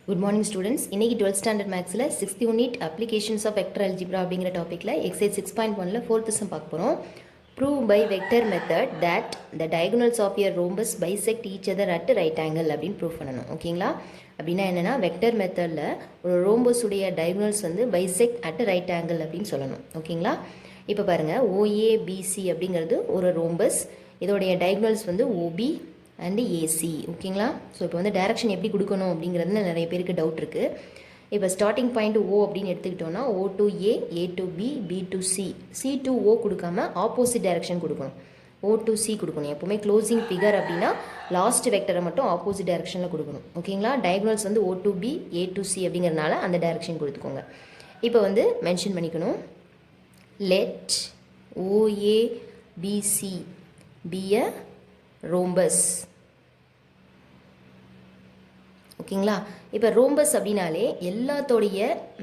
Good morning students. இன்றைக்கி 12th standard மேக்ஸில் 6th unit applications of vector algebra அப்படிங்கிற டாப்பிக்கில் எக்ஸைஸ் 6.1ல் 4th சம் பார்க்க போகிறோம். Prove by vector method that the diagonals of a rhombus bisect each other at right angle அப்படின்னு prove பண்ணணும். ஓகேங்களா? அப்படின்னா என்னென்னா வெக்டர் மெத்தடில் ஒரு ரோம்பஸுடைய டயகனல்ஸ் வந்து பைசெக்ட் அட் ரைட் ஆங்கிள் அப்படின்னு சொல்லணும். ஓகேங்களா? இப்போ பாருங்கள், ஓஏபிசி அப்படிங்கிறது ஒரு ரோம்பஸ். இதோடைய டயகனல்ஸ் வந்து ஓபி அண்டு ஏசி. ஓகேங்களா? ஸோ இப்போ வந்து டைரக்ஷன் எப்படி கொடுக்கணும் அப்படிங்கிறதுல நிறைய பேருக்கு டவுட் இருக்குது. இப்போ ஸ்டார்டிங் பாயிண்ட் ஓ அப்படின்னு எடுத்துக்கிட்டோன்னா O to A, A to B, B to C, C to O கொடுக்காம ஆப்போசிட் டைரக்ஷன் கொடுக்கணும். ஓ டு சி கொடுக்கணும். எப்போவுமே க்ளோசிங் ஃபிகர் அப்படின்னா லாஸ்ட் வெக்டரை மட்டும் ஆப்போசிட் டைரக்ஷனில் கொடுக்கணும். ஓகேங்களா? டயகனல்ஸ் வந்து O to B, A to C அப்படிங்கிறதுனால அந்த டைரக்ஷன் கொடுத்துக்கோங்க. இப்போ வந்து மென்ஷன் பண்ணிக்கணும், let OABC be a rhombus. ஓகேங்களா? இப்போ ரோம்பஸ் அப்படின்னாலே எல்லாத்தோடைய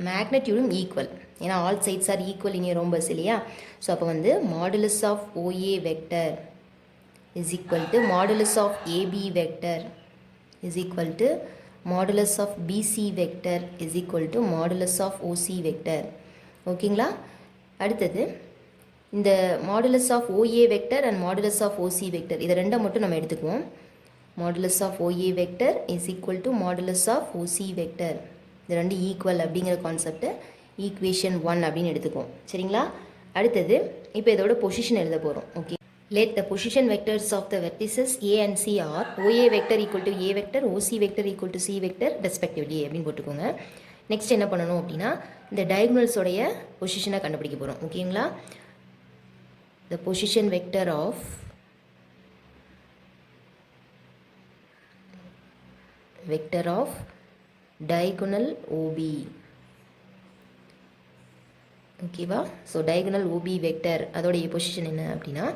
மேக்னட்யூடும் ஈக்குவல். ஏன்னா all sides are equal in a rhombus இல்லையா? ஸோ அப்போ வந்து modulus of OA vector is equal to modulus of AB vector is equal to modulus of BC vector is equal to modulus of OC vector. ஓகேங்களா? அடுத்தது இந்த modulus of OA vector and modulus of OC vector இதை ரெண்டை மட்டும் நம்ம எடுத்துக்குவோம். Modulus of OA vector is equal to modulus of OC vector. இது ரெண்டு ஈக்குவல் அப்படிங்கிற கான்செப்டை ஈக்குவேஷன் 1 அப்படின்னு எடுத்துக்குவோம். சரிங்களா? அடுத்தது இப்போ இதோட பொசிஷன் எழுத போகிறோம். Okay, let the position vectors of the vertices A and C are OA vector equal to A vector, OC vector equal to C vector respectively அப்படின்னு போட்டுக்கோங்க. நெக்ஸ்ட் என்ன பண்ணணும் அப்படின்னா இந்த டயகனல்ஸோடைய பொசிஷனை கண்டுபிடிக்க போகிறோம். ஓகேங்களா? the position vector of diagonal OB. ஓகேவா? ஸோ diagonal OB வெக்டர் அதோடைய பொசிஷன் என்ன அப்படின்னா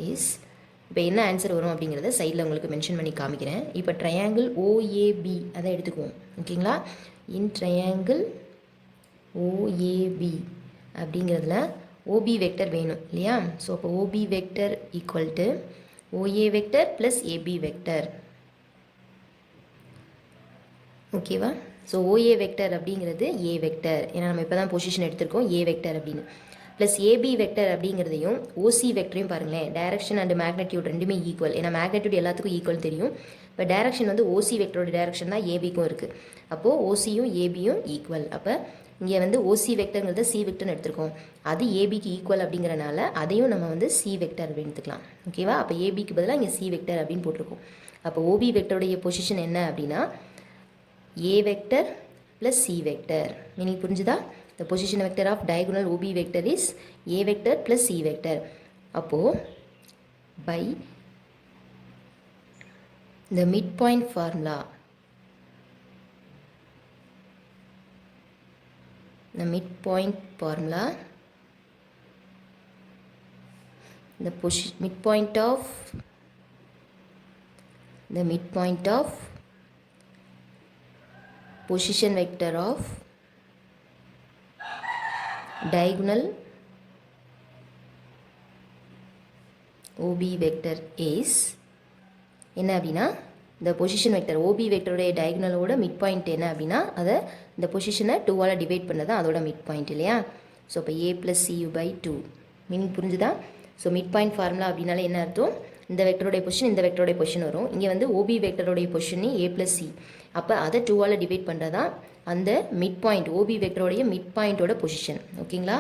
இஸ், இப்போ என்ன ஆன்சர் வரும் அப்படிங்கிறத சைடில் உங்களுக்கு மென்ஷன் பண்ணி காமிக்கிறேன். இப்போ ட்ரையாங்கிள் ஓஏபி அதை எடுத்துக்குவோம். ஓகேங்களா? இன் ட்ரையாங்கிள் ஓஏபி அப்படிங்கிறதுல ஓபி வெக்டர் வேணும் இல்லையா? ஸோ அப்போ OB vector equal to OA vector plus AB vector. ஓகேவா? ஸோ ஓஏ வெக்டர் அப்படிங்கிறது ஏ வெக்டர், ஏன்னா நம்ம இப்போ தான் பொசிஷன் எடுத்திருக்கோம் ஏ வெக்டர் அப்படின்னு, ப்ளஸ் ஏபி வெக்டர் அப்படிங்கிறதையும் ஓசி வெக்டரையும் பாருங்களேன். டைரக்ஷன் அண்ட் மேக்னட்யூட் ரெண்டுமே ஈக்குவல். ஏன்னா மேக்னட்யூட் எல்லாத்துக்கும் ஈக்குவல் தெரியும். இப்போ டைரக்ஷன் வந்து ஓசி வெக்டரோட டைரக்ஷன் தான் ஏபிக்கும் இருக்குது. அப்போது ஓசியும் ஏபியும் ஈக்குவல். அப்போ இங்கே வந்து ஓசி வெக்டருங்கிறத சி வெக்டர்னு எடுத்துருக்கோம். அது ஏபிக்கு ஈக்குவல் அப்படிங்கிறனால அதையும் நம்ம வந்து சி வெக்டர் அப்படின்னு எடுத்துக்கலாம். ஓகேவா? அப்போ ஏபிக்கு பதிலாக இங்கே சி வெக்டர் அப்படின்னு போட்டிருக்கோம். அப்போ ஓபி வெக்டருடைய பொசிஷன் என்ன அப்படின்னா A vector plus C vector. Meaning புரிஞ்சுதா? The position vector of diagonal OB vector is A vector plus C vector. அப்போது by the mid point formula, the midpoint formula, the midpoint of position vector of diagonal OB vector is என்ன அப்படின்னா இந்த position vector OB வெக்டருடைய டயகனலோட mid point என்ன அப்படின்னா அதை இந்த பொசிஷனை 2ஆல் டிவைட் பண்ணதான் அதோட மிட் பாயிண்ட் இல்லையா? ஸோ இப்போ ஏ ப்ளஸ் சியூ பை 2. மீனிங் புரிஞ்சுதா? ஸோ மிட் பாயிண்ட் ஃபார்முலா அப்படின்னால என்ன அர்த்தம்? இந்த வெக்டருடைய பொசிஷன் இந்த வெக்டருடைய பொசிஷன் வரும். இங்கே வந்து ஓபி வெக்டருடைய பொசிஷன் ஏ ப்ளஸ் சி. அப்போ அதை 2ஆல் டிவைட் பண்ணுறதான் அந்த மிட் பாயிண்ட் ஓபி வெக்டருடைய மிட் பாயிண்ட்டோட பொசிஷன். ஓகேங்களா?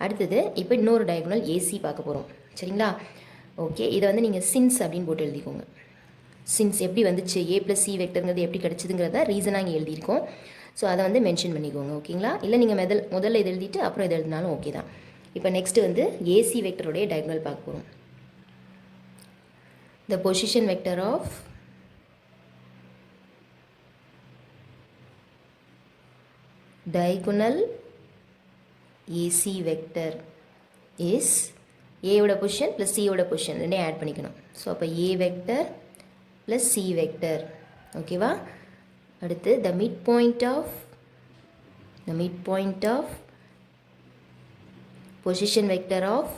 அடுத்தது இப்போ இன்னொரு டயகனல் ஏசி பார்க்க போகிறோம். சரிங்களா? ஓகே, இதை வந்து நீங்கள் சின்ஸ் அப்படின்னு போட்டு எழுதிக்கோங்க. சின்ஸ் எப்படி வந்துச்சு, ஏ ப்ளஸ் சி வெக்டருங்கிறது எப்படி கிடச்சிதுங்கிறத ரீசனாக இங்கே எழுதியிருக்கோம். ஸோ அதை வந்து மென்ஷன் பண்ணிக்கோங்க. ஓகேங்களா? இல்லை நீங்கள் முதல்ல இதை எழுதிட்டு அப்புறம் இதை எழுதினாலும் ஓகே தான். இப்போ நெக்ஸ்ட்டு வந்து ஏசி வெக்டருடைய டயகனல் பார்க்க போகிறோம். The position vector of diagonal AC vector is ஏயோட பொசிஷன் ப்ளஸ் சியோட பொசிஷன் ரெண்டையும் ஆட் பண்ணிக்கணும். ஸோ அப்போ A vector plus C vector. ஓகேவா? அடுத்து the mid point of position vector of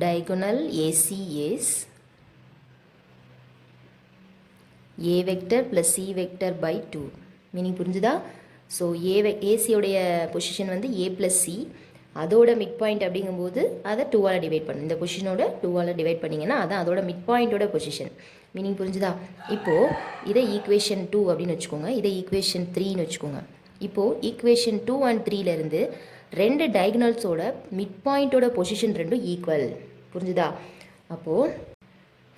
diagonal AC is A vector plus C vector by 2. Meaning புரிஞ்சுதா? So ஏசியோடைய position வந்து ஏ ப்ளஸ் சி, அதோட மிட் பாயிண்ட் அப்படிங்கும்போது அதை 2ஆல் டிவைட் பண்ணணும். இந்த பொசிஷனோட 2ஆல் டிவைட் பண்ணிங்கன்னா அதான் அதோட மிட் பாயிண்டோட பொசிஷன். மீனிங் புரிஞ்சுதா? இப்போது இதை ஈக்குவேஷன் 2 அப்படின்னு வச்சுக்கோங்க, இதை ஈக்குவேஷன் 3ன்னு வச்சுக்கோங்க. இப்போது ஈக்குவேஷன் 2 அண்ட் 3லேருந்து ரெண்டு டயகனல்ஸோட மிட் பாயிண்ட்டோட பொசிஷன் ரெண்டும் ஈக்குவல். புரிஞ்சுதா? அப்போது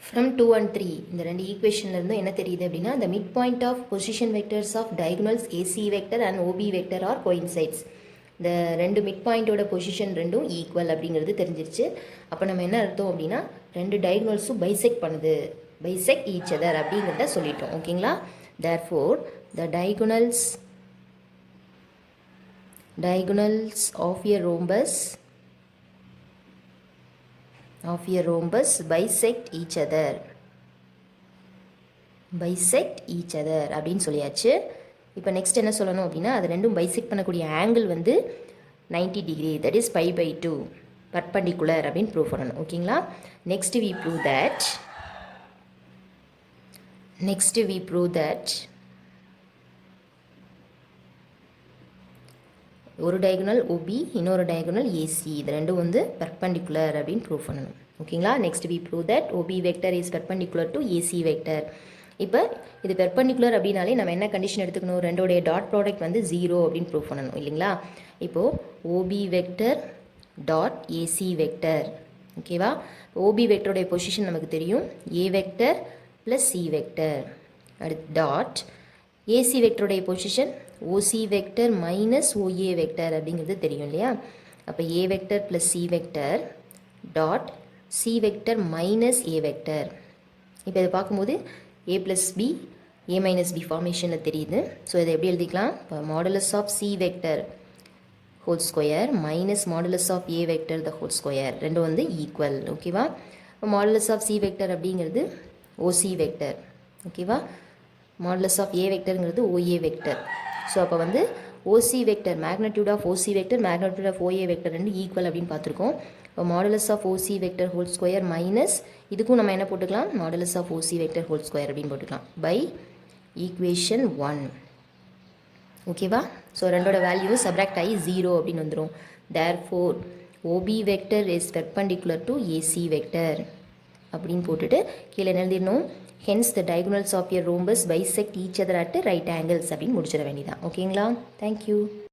ஃப்ரம் 2 and 3 இந்த ரெண்டு ஈக்குவேஷன்லேருந்து என்ன தெரியுது அப்படின்னா, the midpoint of position vectors of diagonals AC vector and OB vector are coincides. இந்த ரெண்டு மிட் பாயிண்ட்டோட பொசிஷன் ரெண்டும் ஈக்குவல் அப்படிங்கிறது தெரிஞ்சிருச்சு. அப்போ நம்ம என்ன அர்த்தம் அப்படின்னா, ரெண்டு டயகனல்ஸும் பைசெக்ட் பண்ணுது, பைசெக்ட் ஈச் அதர் அப்படிங்கிறத சொல்லிட்டோம். ஓகேங்களா? therefore the diagonals of a rhombus bisect each other அப்படின்னு சொல்லியாச்சு. இப்போ நெக்ஸ்ட் என்ன சொல்லணும் அப்படின்னா, அது ரெண்டும் பைசெக்ட் பண்ணக்கூடிய ஆங்கிள் வந்து 90 degree, that is pi by 2 perpendicular அப்படின்னு ப்ரூவ் பண்ணணும். ஓகேங்களா? நெக்ஸ்ட் வி ப்ரூவ் தட் ஒரு டயகனல் OB, இன்னொரு டயகனல் AC, இது ரெண்டும் வந்து பெர்பெண்டிகுலர் அப்படின்னு ப்ரூவ் பண்ணணும். ஓகேங்களா? Next we prove that OB vector is perpendicular to AC vector. இப்போ இது பெர்பெண்டிகுலர் அப்படின்னாலே நம்ம என்ன கண்டிஷன் எடுத்துக்கணும், ரெண்டோடைய டாட் ப்ராடக்ட் வந்து 0 அப்படின்னு ப்ரூவ் பண்ணணும் இல்லைங்களா? இப்போது OB vector dot AC vector. ஓகேவா? OB வெக்டருடைய பொசிஷன் நமக்கு தெரியும், A vector plus C vector. அடுத்து டாட் AC வெக்டருடைய position OC vector minus OA vector அப்படிங்கிறது தெரியும் இல்லையா? அப்போ A vector plus C vector dot C vector minus A vector. இப்போ இதை பார்க்கும்போது A plus B A minus B ஃபார்மேஷனில் தெரியுது. ஸோ இதை எப்படி எழுதிக்கலாம்? இப்போ modulus of C vector whole square minus modulus of A vector the whole square ரெண்டும் வந்து ஈக்குவல். ஓகேவா? இப்போ மாடுலஸ் ஆஃப் C வெக்டர் அப்படிங்கிறது OC வெக்டர். ஓகேவா? மாடுலஸ் ஆஃப் A வெக்டருங்கிறது OA வெக்டர். ஸோ அப்போ வந்து OC vector magnitude of OC vector magnitude of OA vector ரெண்டு ஈக்குவல் அப்படின்னு பார்த்துருக்கோம். இப்போ modulus of OC vector whole square minus இதுக்கும் நம்ம என்ன போட்டுக்கலாம், modulus of OC vector whole square அப்படின்னு போட்டுக்கலாம் பை ஈக்குவேஷன் 1. ஓகேவா? ஸோ ரெண்டோட வேல்யூ சப்ராக்ட் ஆகி 0 அப்படின்னு வந்துடும். therefore OB vector is perpendicular to AC vector அப்படின்னு போட்டுட்டு கீழே எழுதிடணும், hence the diagonals of a rhombus bisect each other at right angles அப்படின்னு முடிச்சிட வேண்டியதான். ஓகேங்களா? தேங்க்யூ.